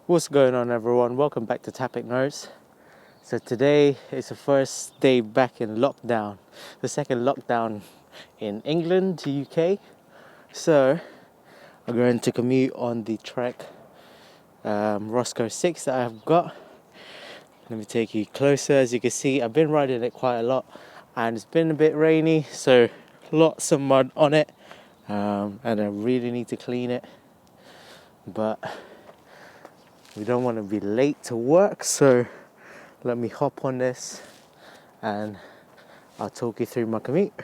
What's going on, everyone? Welcome back to tapecknows. So today is the first day back in lockdown, the second lockdown in England to UK. So I'm going to commute on the Trek Roscoe 6 that I've got. Let me take you closer. As you can see, I've been riding it quite a lot and it's been a bit rainy, so lots of mud on it, and I really need to clean it, but we don't want to be late to work, so let me hop on this and I'll talk you through my commute.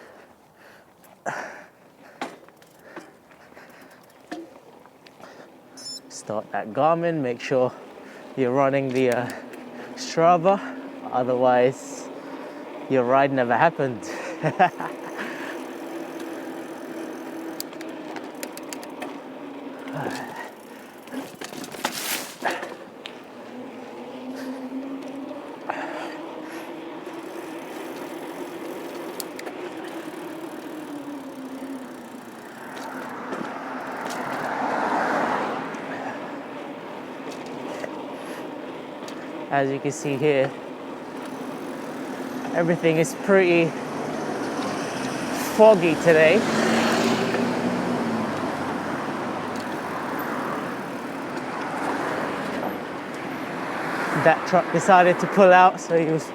Start that Garmin, make sure you're running the Strava, otherwise your ride never happened. As you can see here, everything is pretty foggy today. That truck decided to pull out, so he was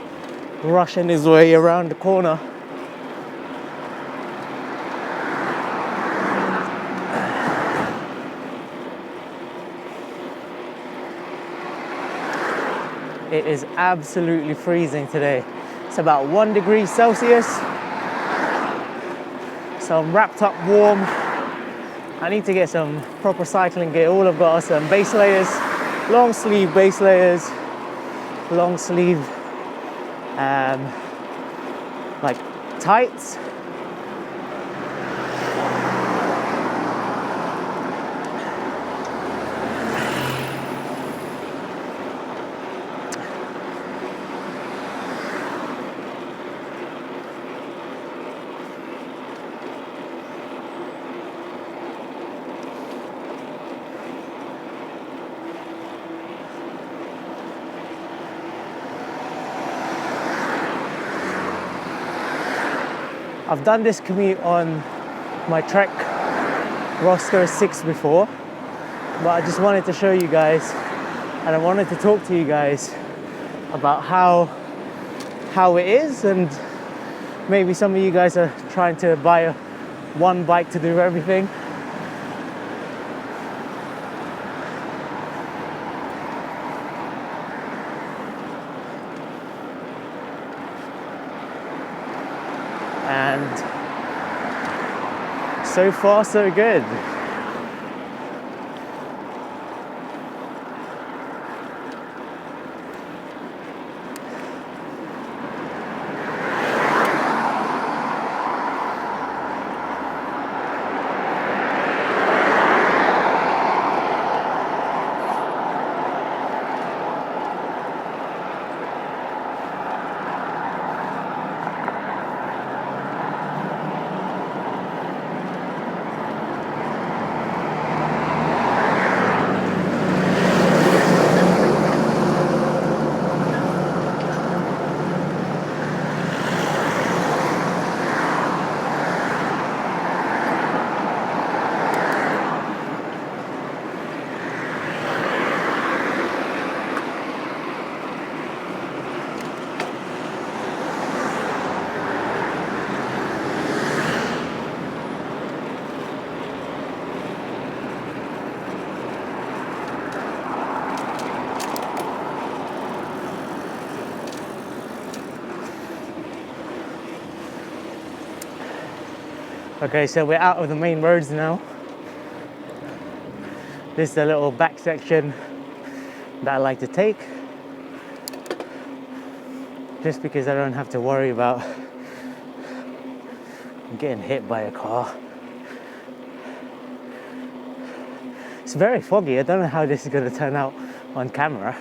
rushing his way around the corner. It is absolutely freezing today. It's about 1 degree Celsius. So I'm wrapped up warm. I need to get some proper cycling gear. All I've got are some base layers, long sleeve base layers, long sleeve like tights. I've done this commute on my Trek Roscoe 6 before, but I just wanted to show you guys, and I wanted to talk to you guys about how it is, and maybe some of you guys are trying to buy one bike to do everything. And so far, so good. Okay, so we're out of the main roads now. This is a little back section that I like to take, just because I don't have to worry about getting hit by a car. It's very foggy. I don't know how this is going to turn out on camera.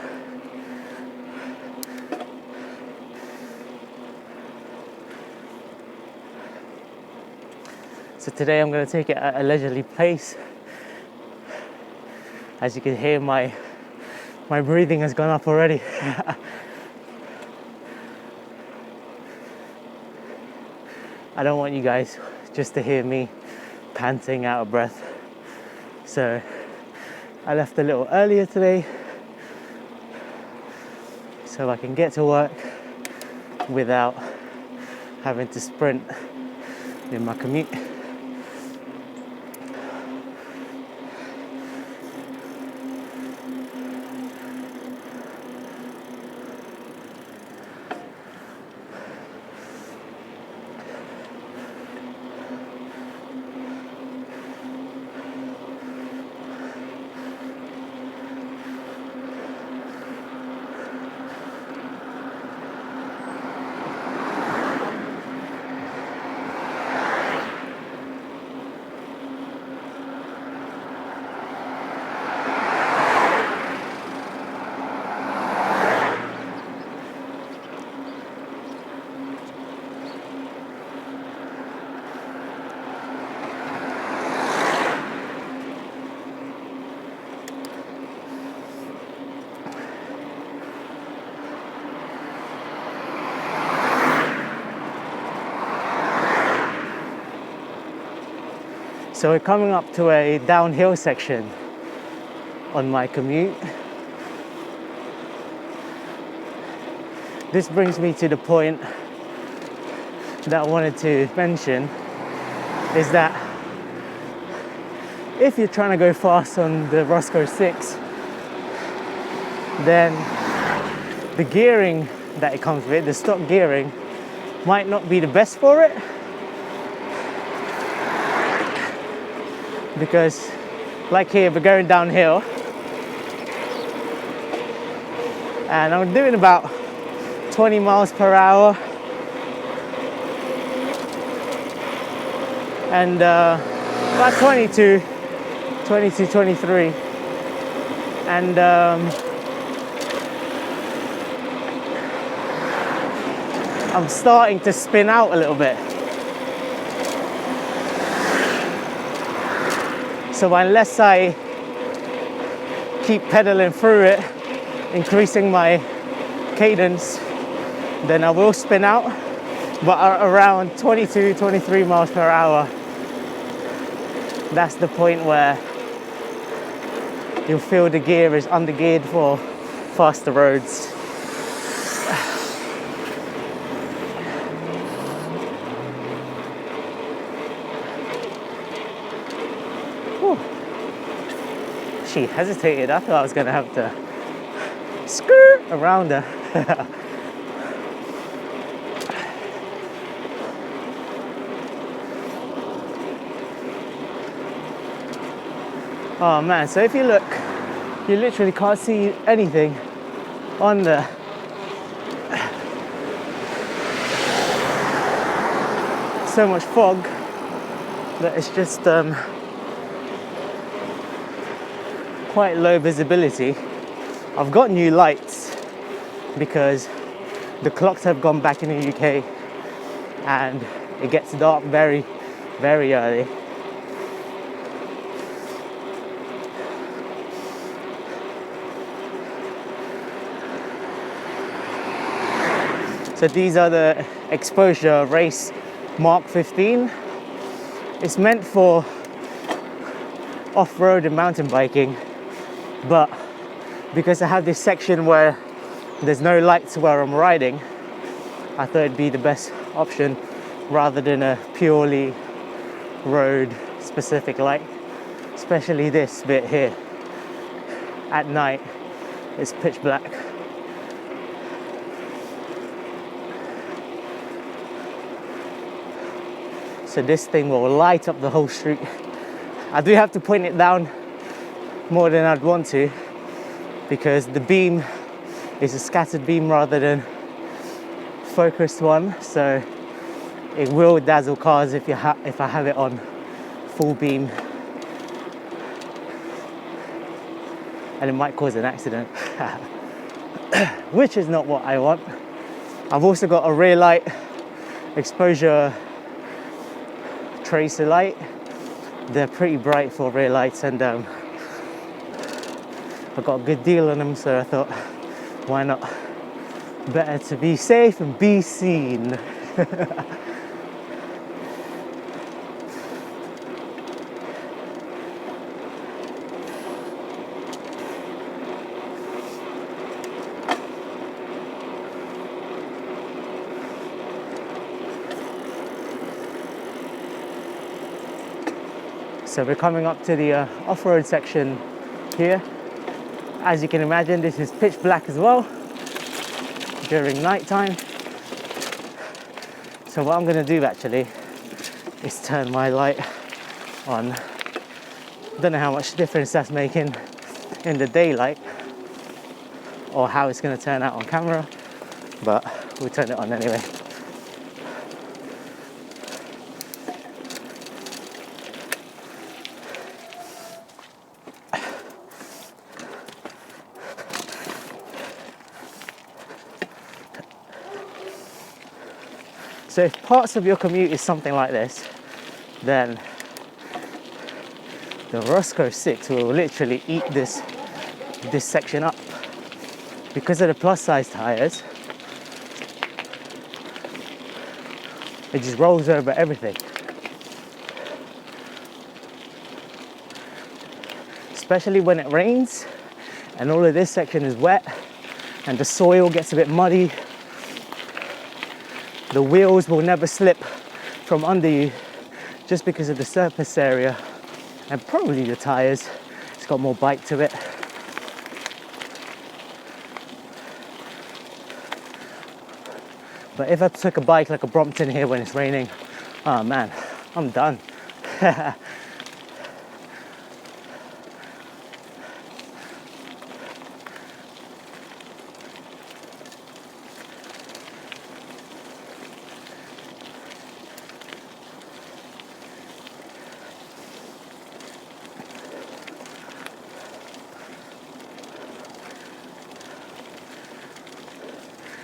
So today I'm going to take it at a leisurely pace. As you can hear, my My breathing has gone up already. I don't want you guys just to hear me panting out of breath. So I left a little earlier today so I can get to work without having to sprint in my commute. So we're coming up to a downhill section on my commute. This brings me to the point that I wanted to mention, is that if you're trying to go fast on the Roscoe 6, then the gearing that it comes with, the stock gearing, might not be the best for it. Because like here, we're going downhill and I'm doing about 20 miles per hour and about 23 and I'm starting to spin out a little bit. So unless I keep pedaling through it, increasing my cadence, then I will spin out, but around 23 miles per hour, that's the point where you'll feel the gear is undergeared for faster roads. She hesitated. I thought I was going to have to skirt around her. Oh man, so if you look, you literally can't see anything on the so much fog that it's just quite low visibility. I've got new lights because the clocks have gone back in the UK and it gets dark very, very early. So these are the exposure race Mark 15. It's meant for off-road and mountain biking, but because I have this section where there's no lights where I'm riding, I thought it'd be the best option rather than a purely road specific light, especially this bit here. At night it's pitch black. So this thing will light up the whole street. I do have to point it down more than I'd want to because the beam is a scattered beam rather than focused one, so it will dazzle cars if I have it on full beam, and it might cause an accident, which is not what I want. I've also got a rear light exposure tracer light. They're pretty bright for rear lights, and I got a good deal on them, so I thought, why not? Better to be safe and be seen. So we're coming up to the off-road section here. As you can imagine, this is pitch black as well during night time. So what I'm going to do actually is turn my light on. Don't know how much difference that's making in the daylight or how it's going to turn out on camera, but we'll turn it on anyway. So if parts of your commute is something like this, then the Roscoe 6 will literally eat this section up. Because of the plus size tires, it just rolls over everything. Especially when it rains and all of this section is wet and the soil gets a bit muddy. The wheels will never slip from under you just because of the surface area and probably the tires. It's got more bite to it. But if I took a bike like a Brompton here when it's raining, oh man, I'm done.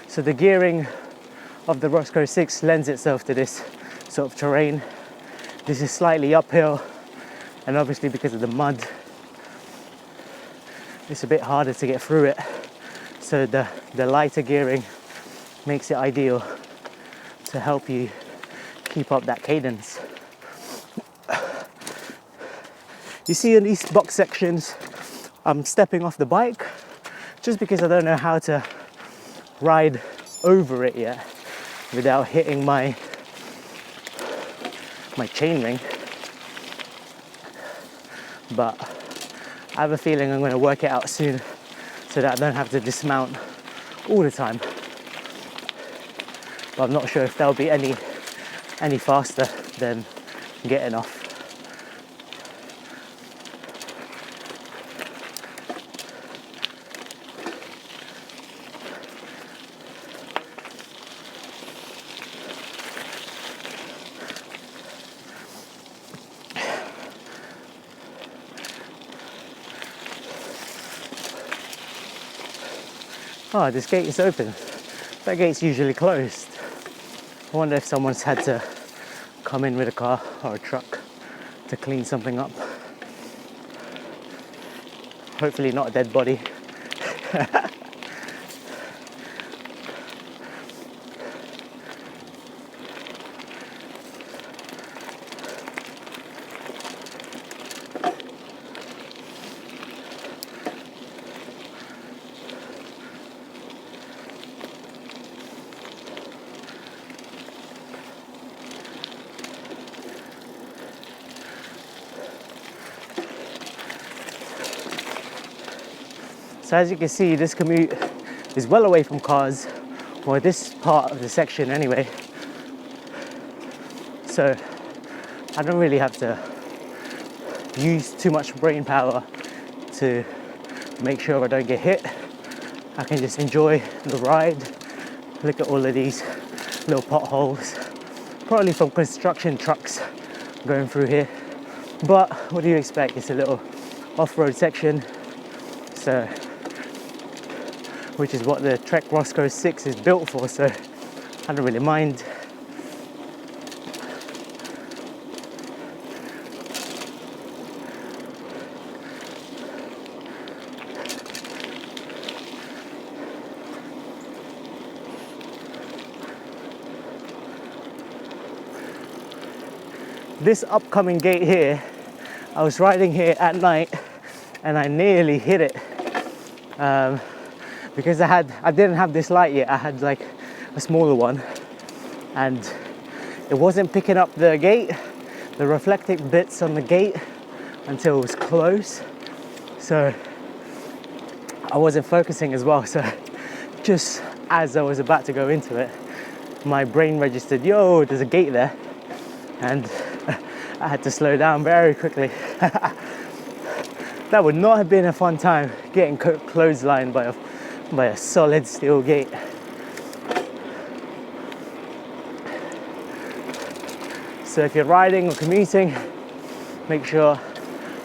So the gearing of the Roscoe 6 lends itself to this sort of terrain. This is slightly uphill, and obviously because of the mud, it's a bit harder to get through it. So the lighter gearing makes it ideal to help you keep up that cadence. You see in these box sections, I'm stepping off the bike just because I don't know how to ride over it yet without hitting my chainring, but I have a feeling I'm going to work it out soon so that I don't have to dismount all the time. But I'm not sure if they'll be any faster than getting off. Oh, this gate is open. That gate's usually closed. I wonder if someone's had to come in with a car or a truck to clean something up. Hopefully not a dead body. So as you can see, this commute is well away from cars, or this part of the section anyway. So I don't really have to use too much brain power to make sure I don't get hit. I can just enjoy the ride. Look at all of these little potholes, probably from construction trucks going through here. But what do you expect? It's a little off-road section, so which is what the Trek Roscoe 6 is built for, so I don't really mind. this upcoming gate here, I was riding here at night and I nearly hit it because I didn't have this light yet. I had like a smaller one and it wasn't picking up the gate, the reflecting bits on the gate until it was close. So I wasn't focusing as well. So just as I was about to go into it, my brain registered, yo, there's a gate there. And I had to slow down very quickly. That would not have been a fun time, getting clotheslined by a solid steel gate. So if you're riding or commuting, make sure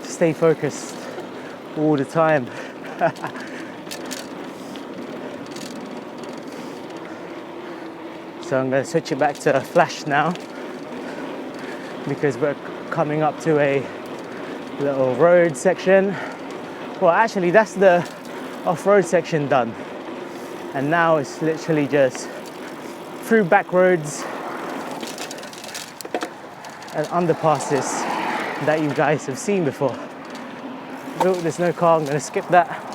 to stay focused all the time. So I'm going to switch it back to flash now, because we're coming up to a little road section. Well, actually that's the off-road section done, and now it's literally just through back roads and underpasses that you guys have seen before. Oh, there's no car, I'm going to skip that.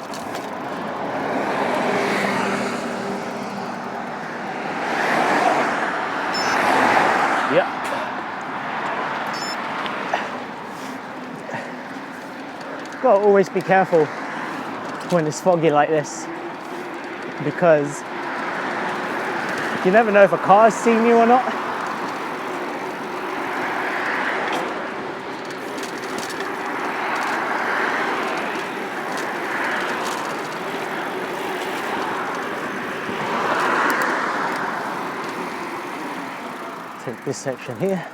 Yep. Gotta always be careful when it's foggy like this, because you never know if a car's seen you or not. Take this section here.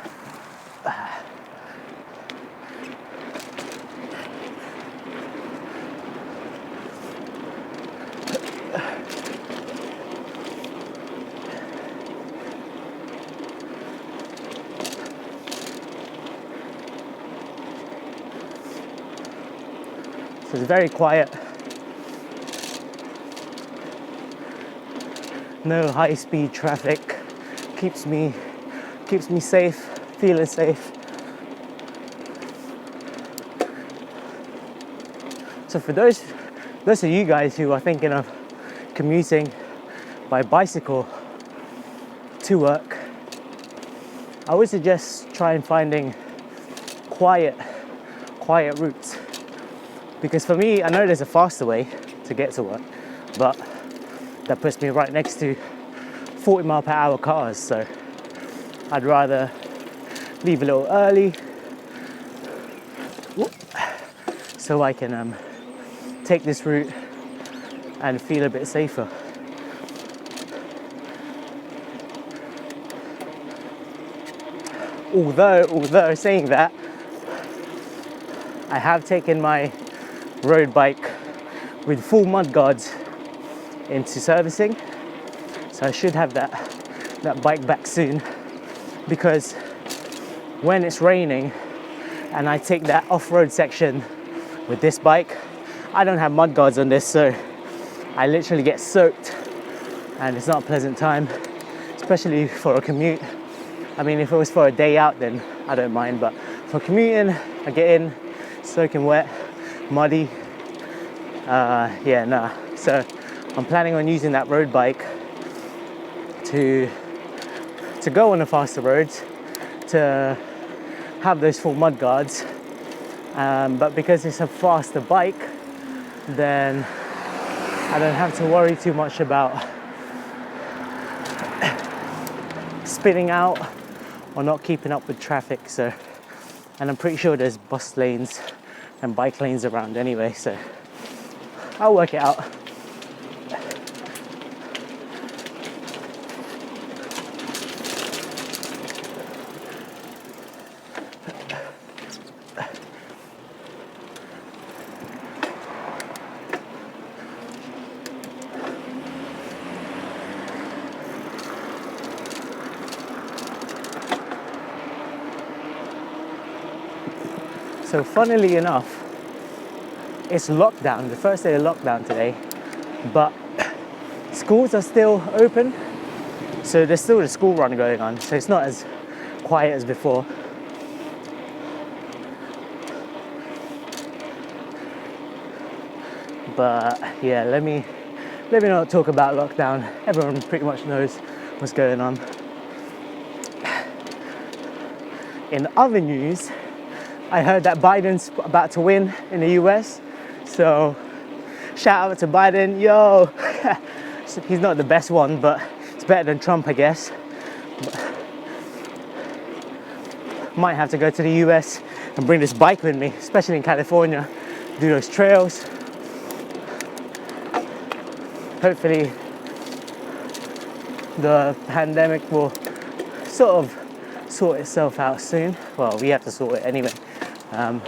So it's very quiet. No high-speed traffic. Keeps me safe, feeling safe. So for those of you guys who are thinking of commuting by bicycle to work, I would suggest trying finding quiet routes. Because for me, I know there's a faster way to get to work, but that puts me right next to 40-mile-per-hour cars, so I'd rather leave a little early so I can take this route and feel a bit safer. Although saying that, I have taken my road bike with full mud guards into servicing, so I should have that bike back soon, because when it's raining and I take that off-road section with this bike, I don't have mud guards on this, so I literally get soaked and it's not a pleasant time, especially for a commute. I mean, if it was for a day out, then I don't mind, but for commuting, I get in soaking wet, muddy. Yeah, nah. So I'm planning on using that road bike to go on the faster roads, to have those full mud guards. But because it's a faster bike, then I don't have to worry too much about spinning out or not keeping up with traffic. So, and I'm pretty sure there's bus lanes and bike lanes around anyway, so I'll work it out. So funnily enough, it's lockdown, the first day of lockdown today, but schools are still open, so there's still the school run going on, so it's not as quiet as before. But yeah, let me not talk about lockdown. Everyone pretty much knows what's going on. In other news, I heard that Biden's about to win in the US. So shout out to Biden, yo. He's not the best one, but it's better than Trump, I guess. Might have to go to the US and bring this bike with me, especially in California, do those trails. Hopefully the pandemic will sort of sort itself out soon. Well, we have to sort it anyway. But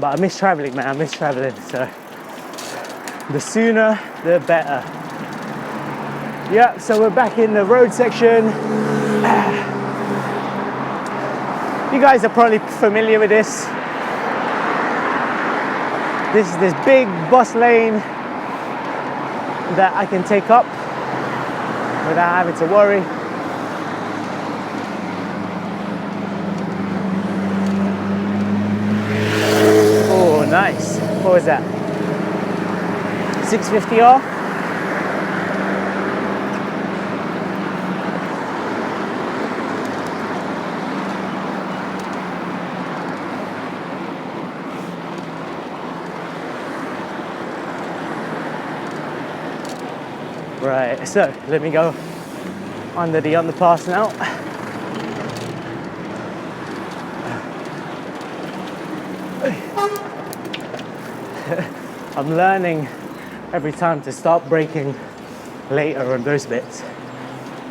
I miss traveling, man. I miss traveling. So the sooner, the better. Yeah, so we're back in the road section. You guys are probably familiar with this. This is this big bus lane that I can take up without having to worry. Oh, nice. What was that? 650R? Right, so let me go under the underpass now. I'm learning every time to start braking later on those bits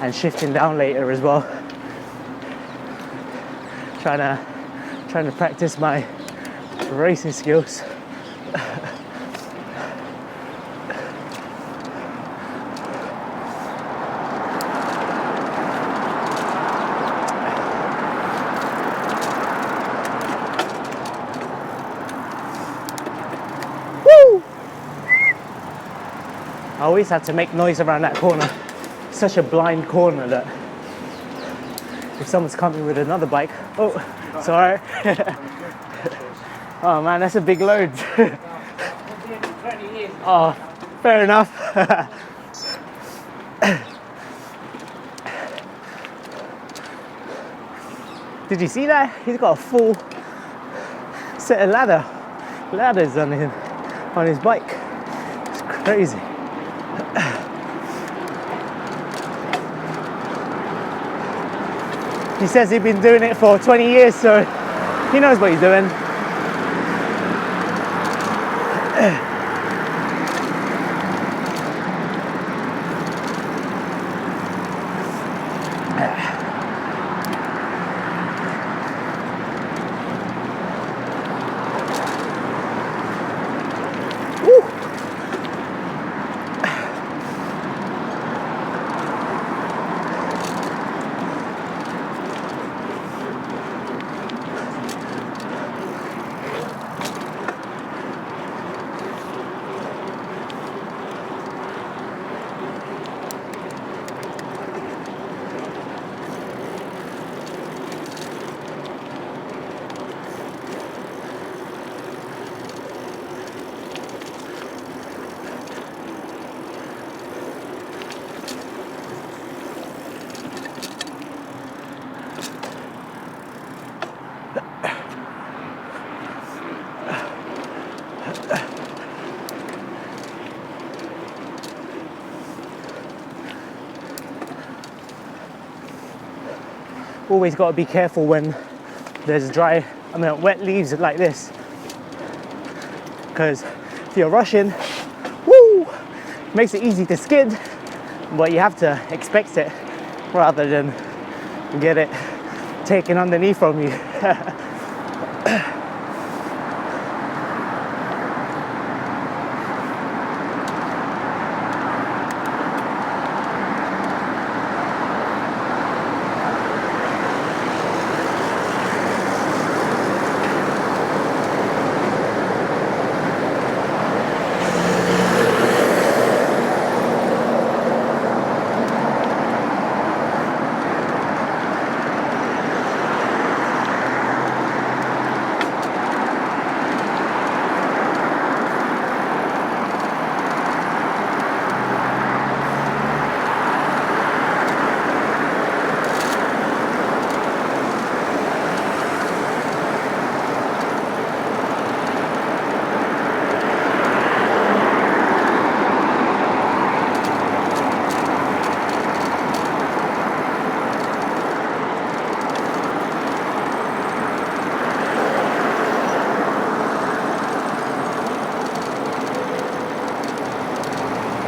and shifting down later as well. Trying to practice my racing skills. I always had to make noise around that corner. Such a blind corner that if someone's coming with another bike, oh, sorry. Oh man, that's a big load. Oh, fair enough. Did you see that? He's got a full set of ladders on his bike. It's crazy. He says he's been doing it for 20 years, so he knows what he's doing. Always got to be careful when there's wet leaves like this, because if you're rushing, makes it easy to skid, but you have to expect it rather than get it taken underneath from you.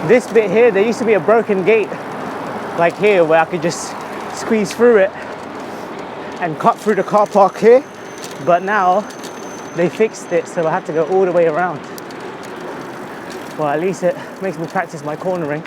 This bit here, there used to be a broken gate, like here, where I could just squeeze through it and cut through the car park here. But now they fixed it, so I have to go all the way around. Well, at least it makes me practice my cornering.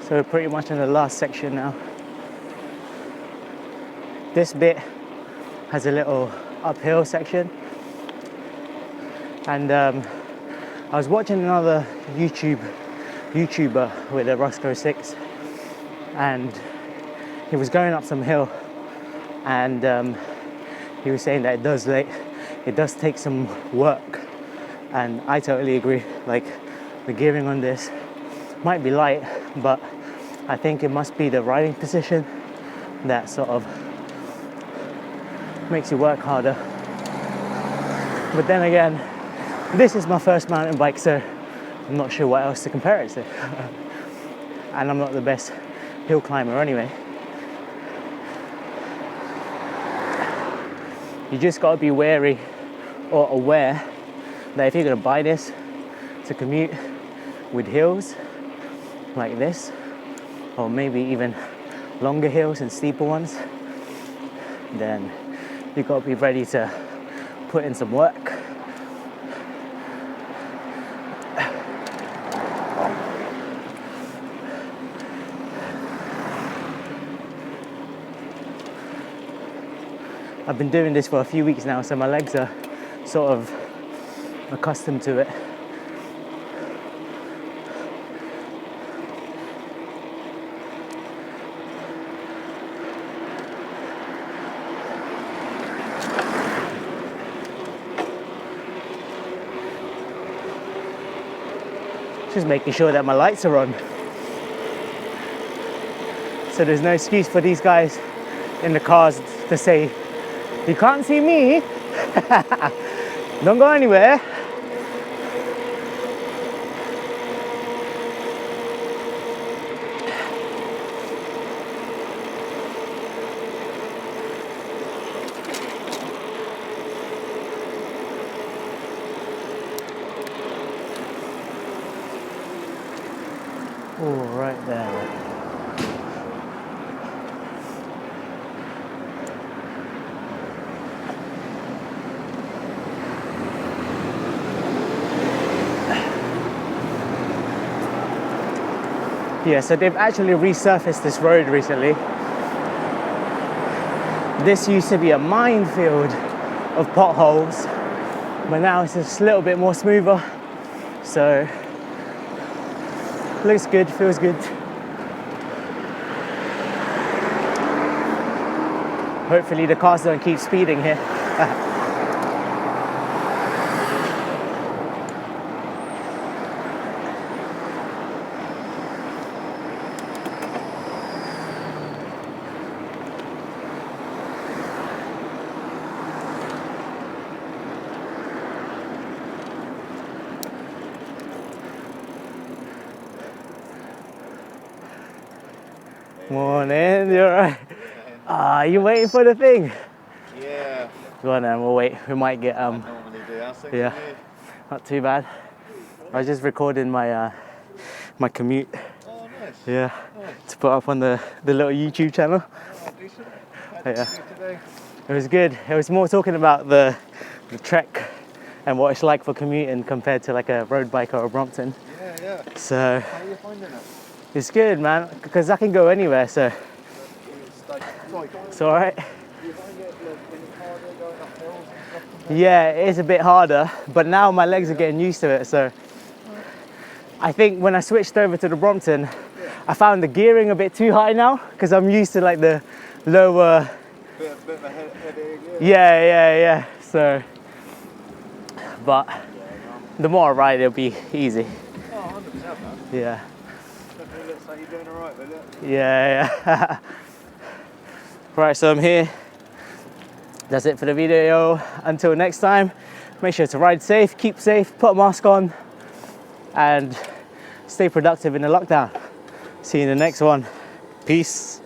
So we're pretty much in the last section now. This bit has a little uphill section, and I was watching another YouTuber with a Roscoe 6, and he was going up some hill, and he was saying that it does take some work, and I totally agree. Like, the gearing on this might be light, but I think it must be the riding position that sort of makes you work harder. But then again, this is my first mountain bike, so I'm not sure what else to compare it to. And I'm not the best hill climber anyway. You just got to be wary or aware that if you're going to buy this to commute with hills like this, or maybe even longer hills and steeper ones, then you've got to be ready to put in some work. I've been doing this for a few weeks now, so my legs are sort of accustomed to it. Just making sure that my lights are on, so there's no excuse for these guys in the cars to say, "You can't see me." Don't go anywhere. Oh, right there. Yeah, so they've actually resurfaced this road recently. This used to be a minefield of potholes, but now it's just a little bit more smoother. So, looks good, feels good. Hopefully the cars don't keep speeding here. Morning, you're right. Ah, you waiting for the thing? Yeah. Go on then, we'll wait. We might get I normally do. How's things yeah, with you? not too bad. I was just recording my my commute. Oh, nice. Yeah, Nice. to put up on the little YouTube channel. Oh, decent. How Yeah. did you do today? It was good. It was more talking about the Trek and what it's like for commuting compared to like a road bike or a Brompton. Yeah, yeah. So How are you finding it? it's good, man, because I can go anywhere, so it's all right. Do you find it like any harder going up hills and stuff? Yeah, it is a bit harder, but now my legs are getting used to it. So I think when I switched over to the Brompton, I found the gearing a bit too high now because I'm used to like the lower. Bit of a headache. Yeah. So, but the more I ride, it'll be easy. Oh, 100%, man. Yeah. Definitely looks like you're doing alright with it. Yeah. Right, so I'm here. That's it for the video. Until next time, make sure to ride safe, keep safe, put a mask on, and stay productive in the lockdown. See you in the next one. Peace.